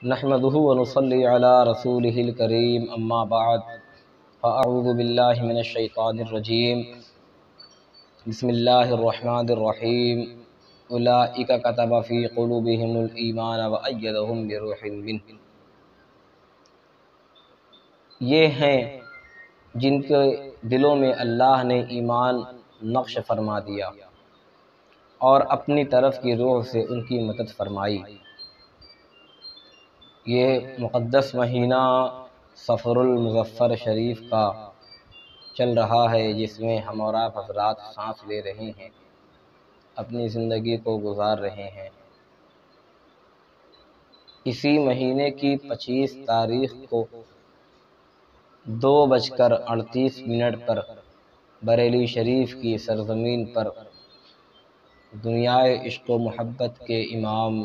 نحمده ونصلي على رسوله الكريم اما بعد فاعوذ بالله من الشيطان الرجيم بسم الله الرحمن الرحيم اولئك كتب في قلوبهم الايمان وأيدهم بروح منه، یہ ہیں جن کے دلوں میں اللہ نے ایمان نقش فرما دیا اور اپنی طرف کی روح سے ان کی مدد فرمائی۔ یہ مقدس مہینہ صفر المظفر شریف کا چل رہا ہے، جس میں ہم اور آپ حضرات سانس لے رہے ہیں، اپنی زندگی کو گزار رہے ہیں۔ اسی مہینے کی 25 تاریخ کو 2:38 پر بریلی شریف کی سرزمین پر دنیائے عشق و محبت کے امام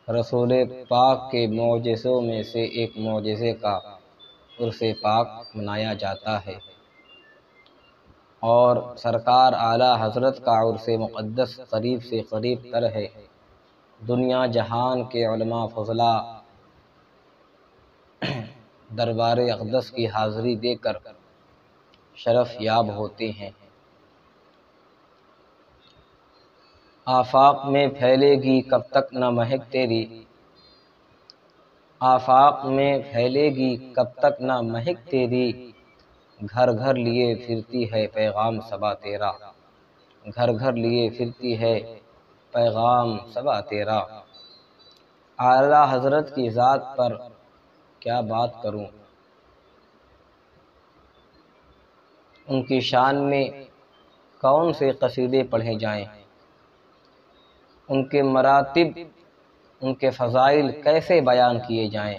رسول پاک کے معجزوں میں سے ایک معجزے کا عرس پاک منایا جاتا ہے، اور سرکار اعلیٰ حضرت کا عرس مقدس قریب سے قریب تر ہے۔ دنیا جہان کے علماء فضلاء دربار اقدس کی حاضری دے کر شرف یاب ہوتے ہیں۔ آفاق میں پھیلے گی کب تک نہ مہک تیری، آفاق میں پھیلے گی کب تک نہ مہک تیری، گھر گھر لیے پھرتی ہے پیغام صبا تیرا، گھر گھر لیے پھرتی ہے پیغام صبا تیرا۔ اعلیٰ حضرت کی ذات پر کیا بات کروں، ان کی شان میں کون سے قصیدے پڑھے جائیں، ان کے مراتب، ان کے فضائل کیسے بیان کیے جائیں۔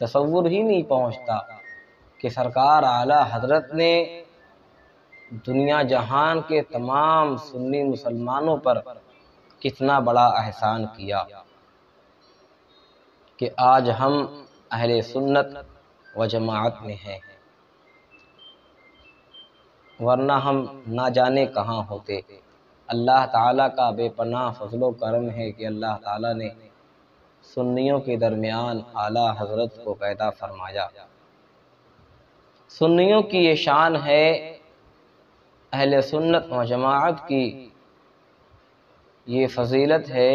تصور ہی نہیں پہنچتا کہ سرکار اعلیٰ حضرت نے دنیا جہان کے تمام سنی مسلمانوں پر کتنا بڑا احسان کیا کہ آج ہم اہل سنت و جماعت میں ہیں، ورنہ ہم نہ جانے کہاں ہوتے۔ اللہ تعالیٰ کا بے پناہ فضل و کرم ہے کہ اللہ تعالیٰ نے سنیوں کے درمیان اعلیٰ حضرت کو پیدا فرمایا۔ سنیوں کی یہ شان ہے، اہل سنت و جماعت کی یہ فضیلت ہے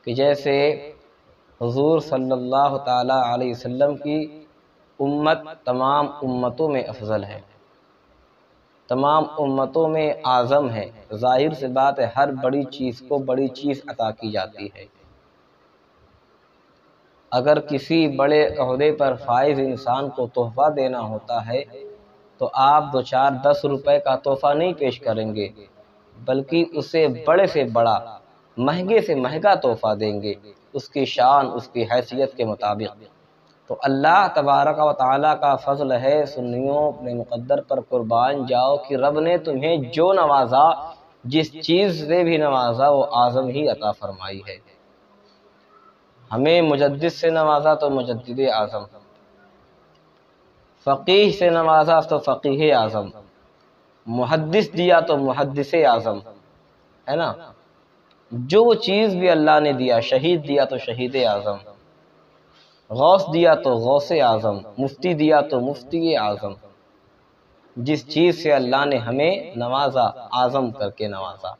کہ جیسے حضور صلی اللہ تعالیٰ علیہ وسلم کی امت تمام امتوں میں افضل ہے، تمام امتوں میں اعظم ہے۔ ظاہر سی بات ہے، ہر بڑی چیز کو بڑی چیز عطا کی جاتی ہے۔ اگر کسی بڑے عہدے پر فائز انسان کو تحفہ دینا ہوتا ہے تو آپ 2-4-10 روپے کا تحفہ نہیں پیش کریں گے، بلکہ اسے بڑے سے بڑا، مہنگے سے مہنگا تحفہ دیں گے، اس کی شان، اس کی حیثیت کے مطابق۔ تو اللہ تبارک و تعالیٰ کا فضل ہے، سنیوں اپنے مقدر پر قربان جاؤ کہ رب نے تمہیں جو نوازا، جس چیز سے بھی نوازا، وہ اعظم ہی عطا فرمائی ہے۔ ہمیں مجدد سے نوازا تو مجدد اعظم، فقیہ سے نوازا تو فقیہ اعظم، محدث دیا تو محدث اعظم، ہے نا؟ جو چیز بھی اللہ نے دیا، شہید دیا تو شہید اعظم، غوث دیا تو غوث اعظم، مفتی دیا تو مفتی اعظم۔ جس چیز سے اللہ نے ہمیں نوازا، اعظم کر کے نوازا،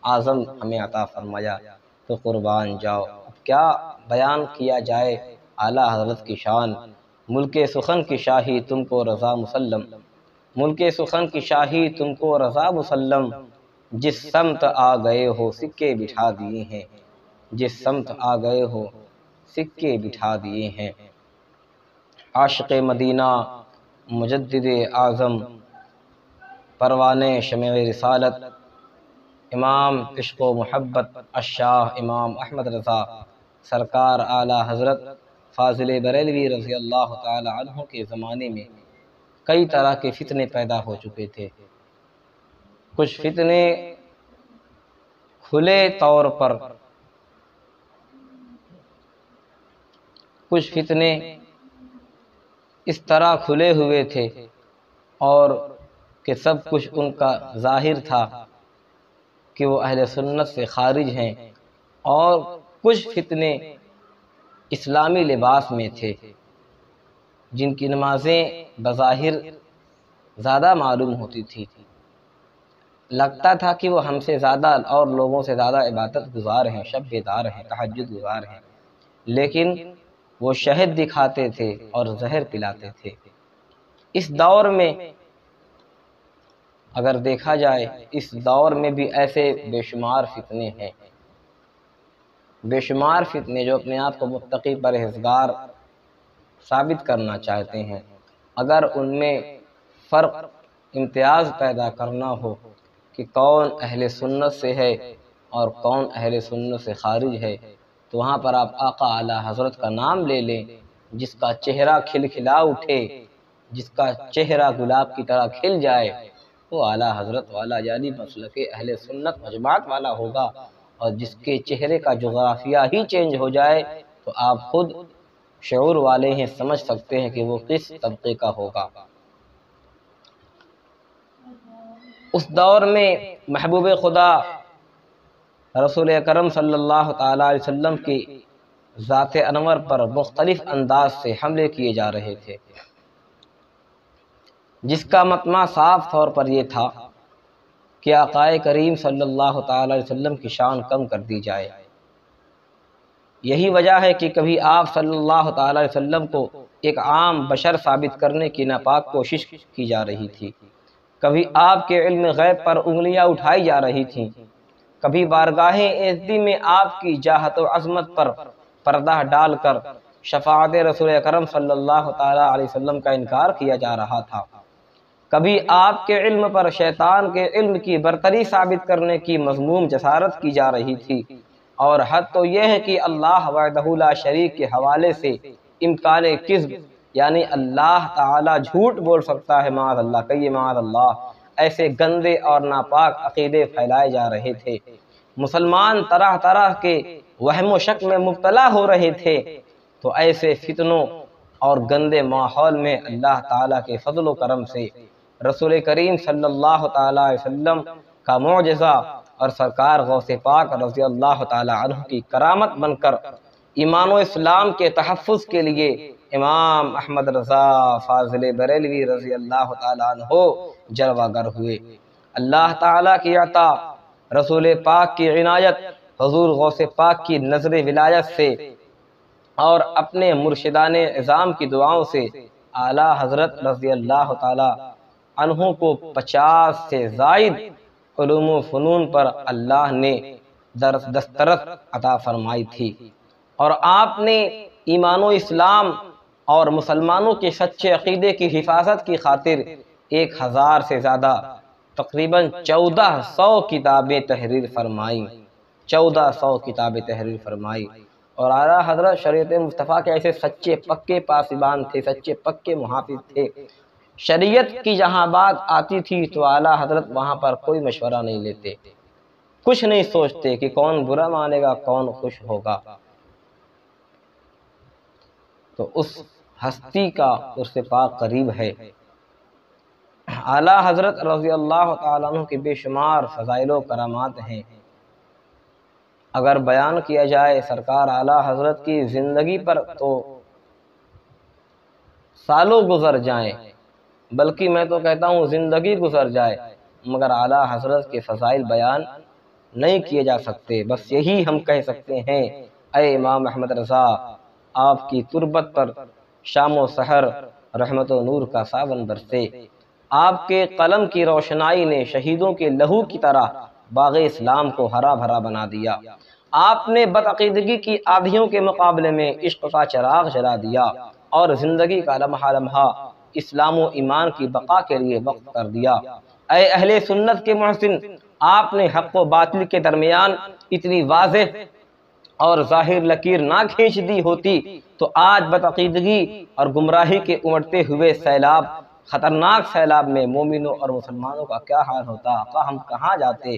اعظم ہمیں عطا فرمایا، تو قربان جاؤ۔ اب کیا بیان کیا جائے اعلیٰ حضرت کی شان۔ ملک سخن کی شاہی تم کو رضا مسلم، ملک سخن کی شاہی تم کو رضا مسلم، جس سمت آ گئے ہو سکے بٹھا دیے ہیں، جس سمت آ گئے ہو سکے بٹھا دیے ہیں۔ عاشق مدینہ مجدد اعظم، پروانے شمع رسالت، امام عشق و محبت الشاہ امام احمد رضا سرکار اعلیٰ حضرت فاضل بریلوی رضی اللہ تعالی عنہ کے زمانے میں کئی طرح کے فتنے پیدا ہو چکے تھے۔ کچھ فتنے کھلے طور پر، کچھ فتنے اس طرح کھلے ہوئے تھے اور کہ سب کچھ ان کا ظاہر تھا کہ وہ اہل سنت سے خارج ہیں، اور کچھ فتنے اسلامی لباس میں تھے، جن کی نمازیں بظاہر زیادہ معلوم ہوتی تھی، لگتا تھا کہ وہ ہم سے زیادہ اور لوگوں سے زیادہ عبادت گزار ہیں، شب بیدار ہیں، تہجد گزار ہیں، لیکن وہ شہد دکھاتے تھے اور زہر پلاتے تھے۔ اس دور میں اگر دیکھا جائے، اس دور میں بھی ایسے بے شمار فتنے ہیں، بے شمار فتنے جو اپنے آپ کو متقی پرہیزگار ثابت کرنا چاہتے ہیں۔ اگر ان میں فرق امتیاز پیدا کرنا ہو کہ کون اہل سنت سے ہے اور کون اہل سنت سے خارج ہے، تو وہاں پر آپ آقا اعلیٰ حضرت کا نام لے لیں، جس کا چہرہ کھلکھلا اٹھے، جس کا چہرہ گلاب کی طرح کھل جائے، وہ اعلیٰ حضرت والا یعنی مسلک اہل سنت وجماعت والا ہوگا، اور جس کے چہرے کا جغرافیہ ہی چینج ہو جائے تو آپ خود شعور والے ہیں، سمجھ سکتے ہیں کہ وہ کس طبقے کا ہوگا۔ اس دور میں محبوب خدا رسول اکرم صلی اللہ تعالیٰ علیہ وسلم کی ذات انور پر مختلف انداز سے حملے کیے جا رہے تھے، جس کا مطمع صاف طور پر یہ تھا کہ آقا کریم صلی اللہ تعالیٰ علیہ وسلم کی شان کم کر دی جائے۔ یہی وجہ ہے کہ کبھی آپ صلی اللہ تعالیٰ علیہ وسلم کو ایک عام بشر ثابت کرنے کی ناپاک کوشش کی جا رہی تھی، کبھی آپ کے علم غیب پر انگلیاں اٹھائی جا رہی تھیں، کبھی بارگاہ عزتی میں آپ کی جاہت و عظمت پر پردہ ڈال کر شفاعت رسول اکرم صلی اللہ تعالیٰ علیہ وسلم کا انکار کیا جا رہا تھا، کبھی آپ کے علم پر شیطان کے علم کی برتری ثابت کرنے کی مذموم جسارت کی جا رہی تھی، اور حد تو یہ ہے کہ اللہ وحدہ لا شریک کے حوالے سے امکان کذب یعنی اللہ تعالی جھوٹ بول سکتا ہے، معاذ اللہ، کہیے معاذ اللہ، ایسے گندے اور ناپاک عقیدے پھیلائے جا رہے تھے، مسلمان طرح طرح کے وہم و شک میں مبتلا ہو رہے تھے۔ تو ایسے فتنوں اور گندے ماحول میں اللہ تعالیٰ کے فضل و کرم سے رسول کریم صلی اللہ تعالیٰ علیہ وسلم کا معجزہ اور سرکار غوث پاک رضی اللہ تعالیٰ عنہ کی کرامت بن کر ایمان و اسلام کے تحفظ کے لیے امام احمد رضا فاضل بریلوی رضی اللہ تعالیٰ عنہ جلوہ گر ہوئے۔ اللہ تعالیٰ کی عطا، رسول پاک کی عنایت، حضور غوث پاک کی نظر ولایت سے اور اپنے مرشدان اعظام کی دعاؤں سے اعلیٰ حضرت رضی اللہ تعالیٰ عنہ کو 50 سے زائد علوم و فنون پر اللہ نے دسترس عطا فرمائی تھی، اور آپ نے ایمان و اسلام اور مسلمانوں کے سچے عقیدے کی حفاظت کی خاطر 1000 سے زیادہ تقریباً 1400 کتابیں تحریر فرمائیں، 1400 کتابیں تحریر فرمائی، اور اعلیٰ حضرت شریعت مصطفیٰ کے ایسے سچے پکے پاسبان تھے، سچے پکے محافظ تھے، شریعت کی جہاں بات آتی تھی تو اعلیٰ حضرت وہاں پر کوئی مشورہ نہیں لیتے، کچھ نہیں سوچتے کہ کون برا مانے گا کون خوش ہوگا۔ تو اس ہستی کا عرص پاک قریب ہے۔ اعلیٰ حضرت رضی اللہ تعالیٰ عنہ کے بے شمار فضائل و کرامات ہیں، اگر بیان کیا جائے سرکار اعلیٰ حضرت کی زندگی پر تو سالوں گزر جائیں، بلکہ میں تو کہتا ہوں زندگی گزر جائے، مگر اعلیٰ حضرت کے فضائل بیان نہیں کیے جا سکتے۔ بس یہی ہم کہہ سکتے ہیں، اے امام احمد رضا، آپ کی تربت پر شام و سحر رحمت و نور کا ساون برسے، آپ کے قلم کی روشنائی نے شہیدوں کے لہو کی طرح باغ اسلام کو ہرا بھرا بنا دیا، آپ نے بدعقیدگی کی آندھیوں کے مقابلے میں عشق کا چراغ جلا دیا، اور زندگی کا لمحہ لمحہ اسلام و ایمان کی بقا کے لیے وقف کر دیا۔ اے اہل سنت کے محسن، آپ نے حق و باطل کے درمیان اتنی واضح اور ظاہر لکیر نہ کھینچ دی ہوتی تو آج بدعقیدگی اور گمراہی کے امڑتے ہوئے سیلاب، خطرناک سیلاب میں مومنوں اور مسلمانوں کا کیا حال ہوتا، آقا ہم کہاں جاتے؟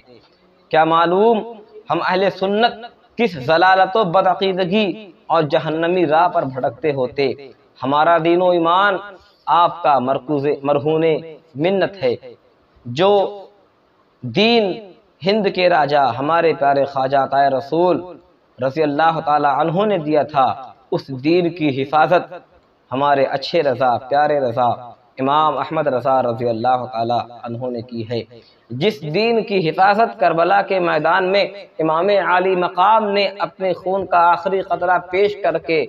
کیا معلوم ہم اہل سنت کس ضلالت و بدعقیدگی اور جہنمی راہ پر بھٹکتے ہوتے۔ ہمارا دین و ایمان آپ کا مرہون منت ہے، جو دین ہند کے راجہ ہمارے پیارے خواجہ عطائے رسول رضی اللہ تعالی عنہ نے دیا تھا، اس دین کی حفاظت ہمارے اچھے رضا، پیارے رضا امام احمد رضا رضی اللہ تعالی عنہ نے کی ہے۔ جس دین کی حفاظت کربلا کے میدان میں امام عالی مقام نے اپنے خون کا آخری قطرہ پیش کر کے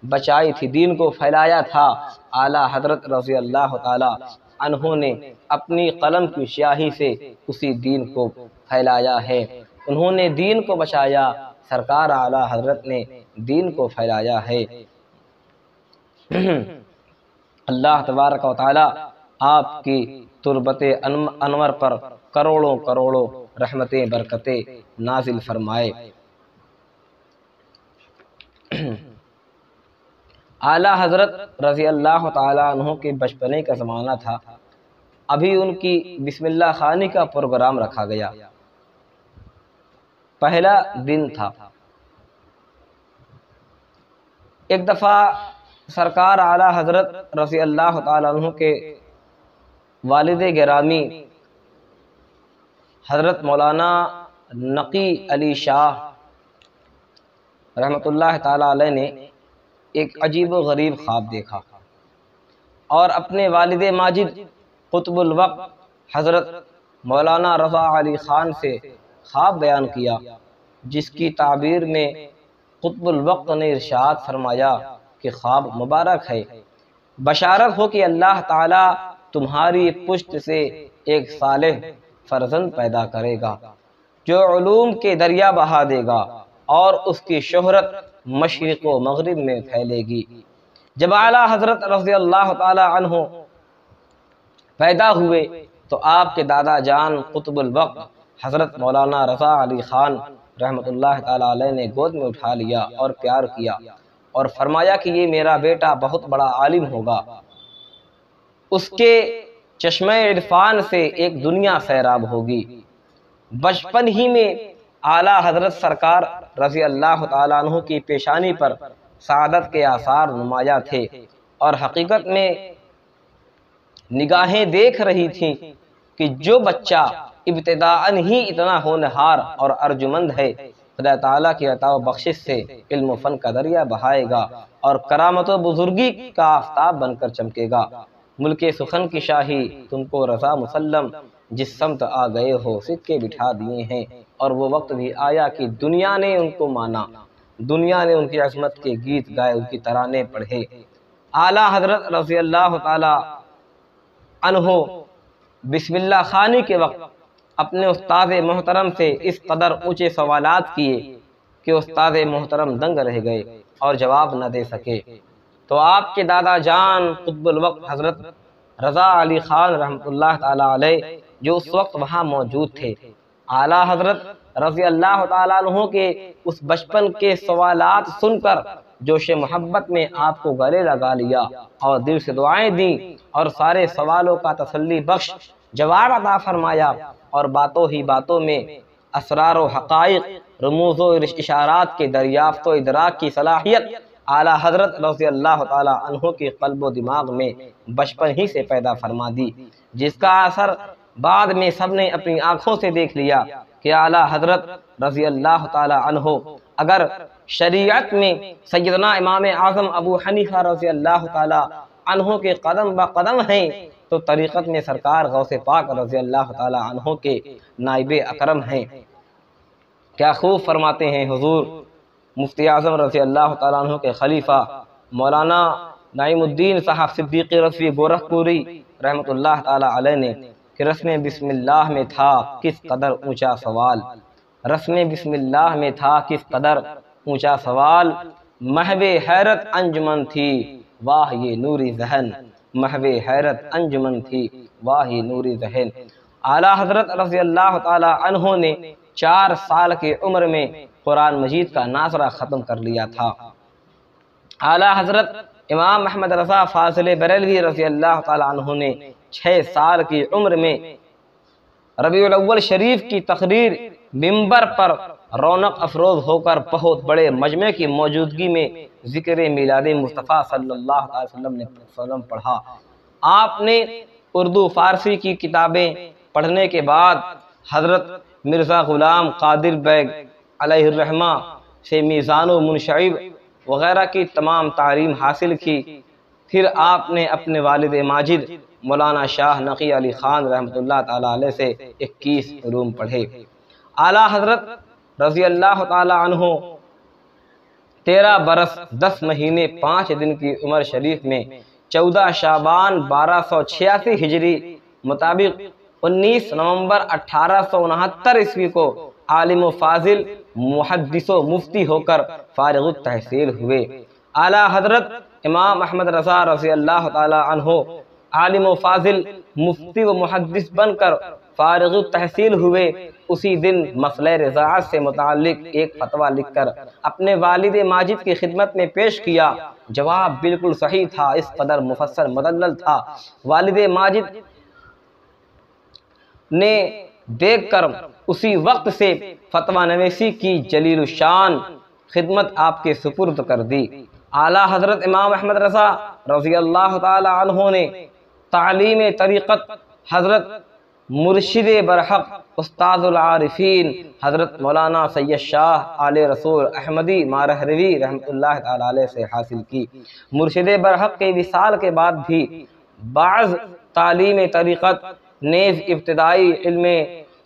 بچائی تھی، دین کو پھیلایا تھا، اعلیٰ حضرت رضی اللہ تعالی عنہ نے اپنی قلم کی سیاہی سے اسی دین کو پھیلایا ہے۔ انہوں نے دین کو بچایا، سرکار اعلیٰ حضرت نے دین کو پھیلایا ہے۔ اللہ تبارک و تعالی آپ کی تربت انور پر کروڑوں کروڑوں رحمتیں برکتیں نازل فرمائے۔ اعلیٰ حضرت رضی اللہ تعالیٰ عنہ کے بچپنے کا زمانہ تھا، ابھی ان کی بسم اللہ خوانی کا پروگرام رکھا گیا، پہلا دن تھا۔ ایک دفعہ سرکار اعلیٰ حضرت رضی اللہ تعالیٰ عنہ کے والد گرامی حضرت مولانا نقی علی شاہ رحمۃ اللہ تعالیٰ علیہ نے ایک عجیب و غریب خواب دیکھا اور اپنے والد ماجد قطب الوقت حضرت مولانا رضا علی خان سے خواب بیان کیا، جس کی تعبیر میں قطب الوقت نے ارشاد فرمایا کہ خواب مبارک ہے، بشارت ہو کہ اللہ تعالیٰ تمہاری پشت سے ایک صالح فرزند پیدا کرے گا جو علوم کے دریا بہا دے گا اور اس کی شہرت مشرق و مغرب میں پھیلے گی۔ جب اعلیٰ حضرت رضی اللہ تعالی عنہ پیدا ہوئے تو آپ کے دادا جان قطب الوقت حضرت مولانا رضا علی خان رحمۃ اللہ تعالی علیہ نے گود میں اٹھا لیا اور پیار کیا اور فرمایا کہ یہ میرا بیٹا بہت بڑا عالم ہوگا، اس کے چشمہ عرفان سے ایک دنیا سیراب ہوگی۔ بچپن ہی میں اعلیٰ حضرت سرکار رضی اللہ تعالیٰ عنہ کی پیشانی پر سعادت کے آثار نمایاں تھے اور حقیقت میں نگاہیں دیکھ رہی تھیں کہ جو بچہ ابتداءً ہی اتنا ہونہار اور ارجمند ہے، خدا تعالیٰ کی عطا و بخشش سے علم و فن کا دریا بہائے گا اور کرامت و بزرگی کا آفتاب بن کر چمکے گا۔ ملک سخن کی شاہی تم کو رضا مسلم، جس سمت آ گئے ہو سکے بٹھا دیے ہیں۔ اور وہ وقت بھی آیا کہ دنیا نے ان کو مانا، دنیا نے ان کی عظمت کے گیت گائے، ان کی ترانے پڑھے۔ اعلیٰ حضرت رضی اللہ تعالی عنہ بسم اللہ خوانی کے وقت اپنے استاد محترم سے اس قدر اونچے سوالات کیے کہ استاد محترم دنگ رہ گئے اور جواب نہ دے سکے، تو آپ کے دادا جان قطب الوقت حضرت رضا علی خان رحمۃ اللہ تعالی علیہ جو اس وقت وہاں موجود تھے، اعلیٰ حضرت رضی اللہ تعالیٰ عنہ کے اس بچپن کے سوالات سن کر جوش محبت میں آپ کو گلے لگا لیا اور دل سے دعائیں دیں اور سارے سوالوں کا تسلی بخش جواب عطا فرمایا، اور باتوں ہی باتوں میں اسرار و حقائق، رموز و اشارات کے دریافت و ادراک کی صلاحیت اعلیٰ حضرت رضی اللہ تعالیٰ عنہ کے قلب و دماغ میں بچپن ہی سے پیدا فرما دی، جس کا اثر بعد میں سب نے اپنی آنکھوں سے دیکھ لیا کہ اعلیٰ حضرت رضی اللہ تعالی عنہ اگر شریعت میں سیدنا امام اعظم ابو حنیفہ رضی اللہ تعالی عنہ کے قدم با قدم ہیں، تو طریقت میں سرکار غوث پاک رضی اللہ تعالی عنہ کے نائب اکرم ہیں۔ کیا خوب فرماتے ہیں حضور مفتی اعظم رضی اللہ تعالی عنہ کے خلیفہ مولانا نعیم الدین صاحب صدیقی رضوی گورکھپوری رحمۃ اللہ تعالی علیہ نے کہ رسم بسم اللہ میں تھا کس قدر اونچا سوال، رسم بسم اللہ میں تھا کس قدر اونچا سوال، محو حیرت انجمن تھی واہ یہ نوری ذہن، محو حیرت انجمن تھی واہ یہ نوری ذہن۔ اعلیٰ حضرت رضی اللہ تعالی عنہ نے 4 سال کی عمر میں قرآن مجید کا ناظرہ ختم کر لیا تھا۔ اعلیٰ حضرت امام محمد رضا فاضل بریلوی رضی اللہ تعالی عنہ نے 6 سال کی عمر میں ربیع الاول شریف کی تقریر منبر پر رونق افروز ہو کر بہت بڑے مجمع کی موجودگی میں ذکر میلاد مصطفیٰ صلی اللہ علیہ وسلم پڑھا۔ آپ نے اردو فارسی کی کتابیں پڑھنے کے بعد حضرت مرزا غلام قادر بیگ علیہ الرحمہ سے میزان و منشعب وغیرہ کی تمام تعلیم حاصل کی۔ پھر آپ نے اپنے والد ماجد مولانا شاہ نقی علی خان رحمۃ اللہ تعالیٰ علیہ سے 21 علوم پڑھے۔ اعلیٰ حضرت رضی اللہ تعالیٰ عنہ 13 برس 10 مہینے 5 دن کی عمر شریف میں 14 شعبان 1286 ہجری مطابق 19 نومبر 1869 عیسوی کو عالم و فاضل محدث و مفتی ہو کر فارغ التحصیل ہوئے۔ اعلیٰ حضرت امام احمد رضا رضی اللہ تعالی عنہ عالم و فاضل مفتی و محدث بن کر فارغ التحصیل ہوئے۔ اسی دن مسئلہ رضاعت سے متعلق ایک فتویٰ لکھ کر اپنے والد ماجد کی خدمت میں پیش کیا۔ جواب بالکل صحیح تھا، اس قدر مفصل مدلل تھا۔ والد ماجد نے دیکھ کر اسی وقت سے فتویٰ نویسی کی جلیل الشان خدمت آپ کے سپرد کر دی۔ اعلیٰ حضرت امام احمد رضا رضی اللہ تعالی عنہ نے تعلیم طریقت حضرت مرشد برحق استاذ العارفین حضرت مولانا سید شاہ آل رسول احمدی مارہروی رحمۃ اللہ تعالی علیہ سے حاصل کی۔ مرشد برحق کے وصال کے بعد بھی بعض تعلیم طریقت نیز ابتدائی علم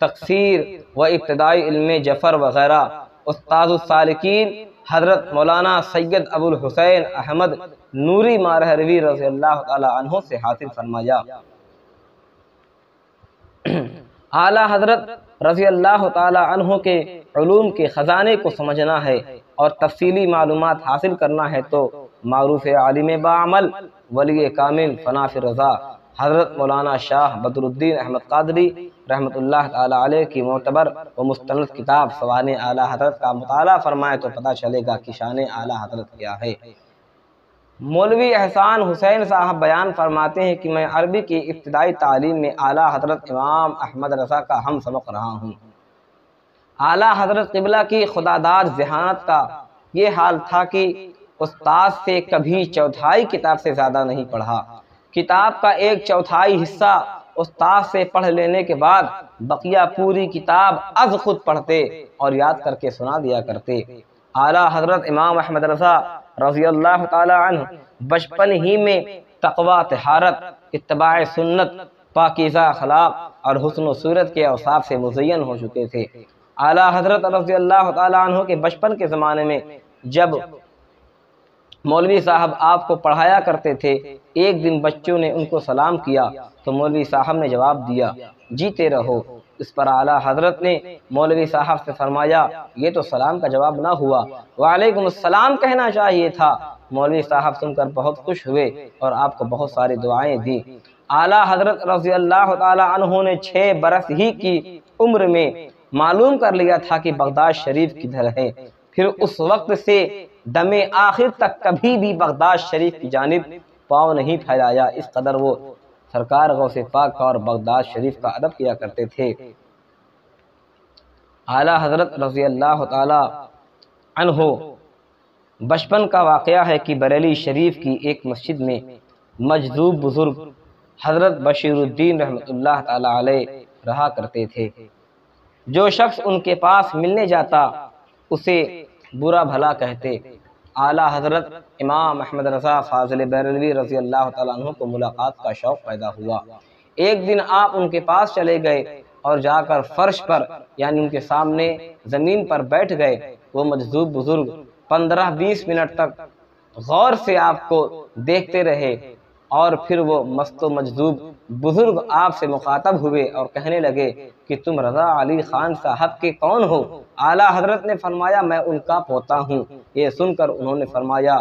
تقصیر و ابتدائی علم جفر وغیرہ استاذ السالکین حضرت مولانا سید ابو الحسین احمد نوری مارہروی رضی اللہ تعالی عنہ سے حاصل فرمایا۔ اعلیٰ حضرت رضی اللہ تعالی عنہ کے علوم کے خزانے کو سمجھنا ہے اور تفصیلی معلومات حاصل کرنا ہے تو معروف عالم باعمل ولی کامل فناف رضا حضرت مولانا شاہ بدر الدین احمد قادری رحمۃ اللہ تعالی علیہ کی معتبر و مستند کتاب سوانح اعلیٰ حضرت کا مطالعہ فرمائے تو پتہ چلے گا کہ شان اعلیٰ حضرت کیا ہے۔ مولوی احسان حسین صاحب بیان فرماتے ہیں کہ میں عربی کی ابتدائی تعلیم میں اعلیٰ حضرت امام احمد رضا کا ہم سبق رہا ہوں۔ اعلیٰ حضرت قبلہ کی خداداد ذہانت کا یہ حال تھا کہ استاد سے کبھی چوتھائی کتاب سے زیادہ نہیں پڑھا۔ کتاب کا 1/4 حصہ استاد سے پڑھ لینے کے بعد بقیہ پوری کتاب از خود پڑھتے اور یاد کر کے سنا دیا کرتے۔ اعلیٰ حضرت امام احمد رضا رضی اللہ تعالی عنہ بچپن ہی میں تقوی، طہارت، اتباع سنت، پاکیزہ اخلاق اور حسن و صورت کے اوصاف سے مزین ہو چکے تھے۔ اعلیٰ حضرت رضی اللہ تعالی عنہ کے بچپن کے زمانے میں جب مولوی صاحب آپ کو پڑھایا کرتے تھے، ایک دن بچوں نے ان کو سلام کیا تو مولوی صاحب نے جواب دیا جیتے رہو۔ اس پر اعلیٰ حضرت نے مولوی صاحب سے فرمایا یہ تو سلام کا جواب نہ ہوا، وعلیکم السلام کہنا چاہیے تھا۔ مولوی صاحب سن کر بہت خوش ہوئے اور آپ کو بہت ساری دعائیں دیں۔ اعلیٰ حضرت رضی اللہ تعالی عنہ نے 6 برس ہی کی عمر میں معلوم کر لیا تھا کہ بغداد شریف کدھر ہے۔ پھر اس وقت سے دم آخر تک کبھی بھی بغداد شریف کی جانب پاؤں نہیں پھیلایا، اس قدر وہ سرکار غوث پاک اور بغداد شریف کا ادب کیا کرتے تھے۔ اعلیٰ حضرت رضی اللہ تعالی عنہ بچپن کا واقعہ ہے کہ بریلی شریف کی ایک مسجد میں مجذوب بزرگ حضرت بشیر الدین رحمۃ اللہ تعالی علیہ رہا کرتے تھے۔ جو شخص ان کے پاس ملنے جاتا اسے برا بھلا کہتے۔ اعلیٰ حضرت امام احمد رضا فاضل بریلوی رضی اللہ تعالیٰ عنہ کو ملاقات کا شوق پیدا ہوا۔ ایک دن آپ ان کے پاس چلے گئے اور جا کر فرش پر یعنی ان کے سامنے زمین پر بیٹھ گئے۔ وہ مجذوب بزرگ 15-20 منٹ تک غور سے آپ کو دیکھتے رہے اور پھر وہ مست و مجذوب بزرگ آپ سے مخاطب ہوئے اور کہنے لگے کہ تم رضا علی خان صاحب کے کون ہو؟ اعلیٰ حضرت نے فرمایا میں ان کا پوتا ہوں۔ یہ سن کر انہوں نے فرمایا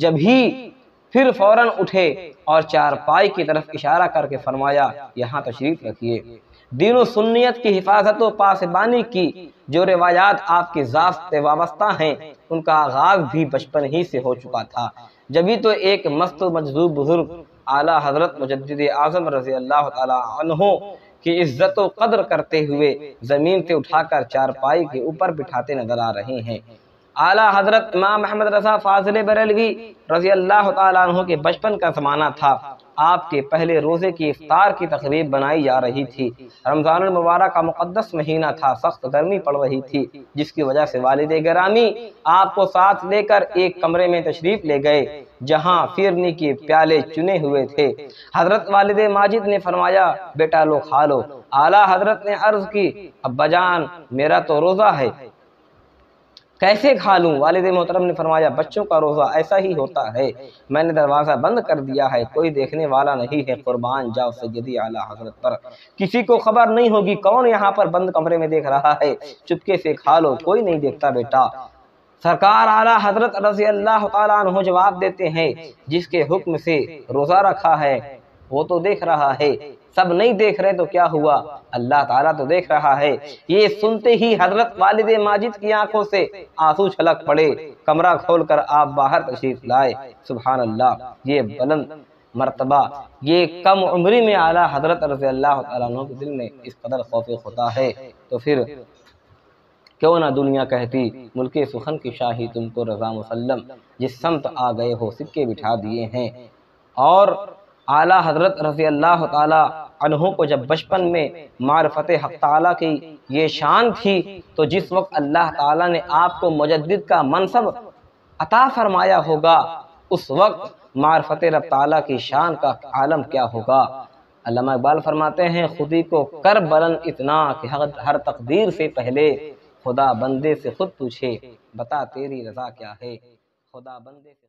جب ہی پھر فوراً اٹھے اور چارپائی کی طرف اشارہ کر کے فرمایا یہاں تشریف رکھیے۔ دین و سنیت کی حفاظت و پاسبانی کی جو روایات آپ کی ذات سے وابستہ ہیں ان کا آغاز بھی بچپن ہی سے ہو چکا تھا۔ جبھی تو ایک مست و مجذوب بزرگ اعلیٰ حضرت مجدد اعظم رضی اللہ تعالی عنہ کی عزت و قدر کرتے ہوئے زمین سے اٹھا کر چارپائی کے اوپر بٹھاتے نظر آ رہے ہیں۔ اعلیٰ حضرت امام احمد رضا فاضل بریلوی رضی اللہ تعالی عنہ کے بچپن کا زمانہ تھا۔ آپ کے پہلے روزے کی افطار کی تقریب بنائی جا رہی تھی۔ رمضان المبارک کا مقدس مہینہ تھا، سخت گرمی پڑ رہی تھی، جس کی وجہ سے والد گرامی آپ کو ساتھ لے کر ایک کمرے میں تشریف لے گئے جہاں فیرنی کے پیالے چنے ہوئے تھے۔ حضرت والد ماجد نے فرمایا بیٹا لو کھا لو۔ اعلیٰ حضرت نے عرض کی ابا جان میرا تو روزہ ہے، کیسے کھا لوں؟ والد محترم نے فرمایا بچوں کا روزہ ایسا ہی ہوتا ہے، میں نے دروازہ بند کر دیا ہے، کوئی دیکھنے والا نہیں ہے، قربان جاؤ سیدی اعلیٰ حضرت پر، کسی کو خبر نہیں ہوگی کون یہاں پر بند کمرے میں دیکھ رہا ہے، چپکے سے کھا لو، کوئی نہیں دیکھتا بیٹا۔ سرکار اعلیٰ حضرت رضی اللہ تعالیٰ عنہ جواب دیتے ہیں جس کے حکم سے روزہ رکھا ہے وہ تو دیکھ رہا ہے، سب نہیں دیکھ رہے تو کیا ہوا، اللہ تعالیٰ تو دیکھ رہا ہے۔ یہ سنتے ہی حضرت والد ماجد کی آنکھوں سے آنسو چھلک پڑے، کمرہ کھول کر آپ باہر تشریف لائے۔ سبحان اللہ، یہ بلند مرتبہ، یہ کم عمری میں اعلیٰ حضرت رضی اللہ تعالیٰ عنہ کے دل میں اس قدر خوف خدا ہے، تو پھر کیوں نہ دنیا کہتی ملک سخن کی شاہی تم کو رضا مسلم، جس سمت آ گئے ہو سکے بٹھا دیے ہیں۔ اور اعلیٰ حضرت رضی اللہ تعالیٰ عنہ کو جب بچپن میں معرفت حق تعالیٰ کی یہ شان تھی تو جس وقت اللہ تعالیٰ نے آپ کو مجدد کا منصب عطا فرمایا ہوگا اس وقت معرفت رب تعالیٰ کی شان کا عالم کیا ہوگا۔ علامہ اقبال فرماتے ہیں خودی کو کر بلند اتنا کہ ہر تقدیر سے پہلے خدا بندے سے خود پوچھے بتا تیری رضا کیا ہے، خدا بندے سے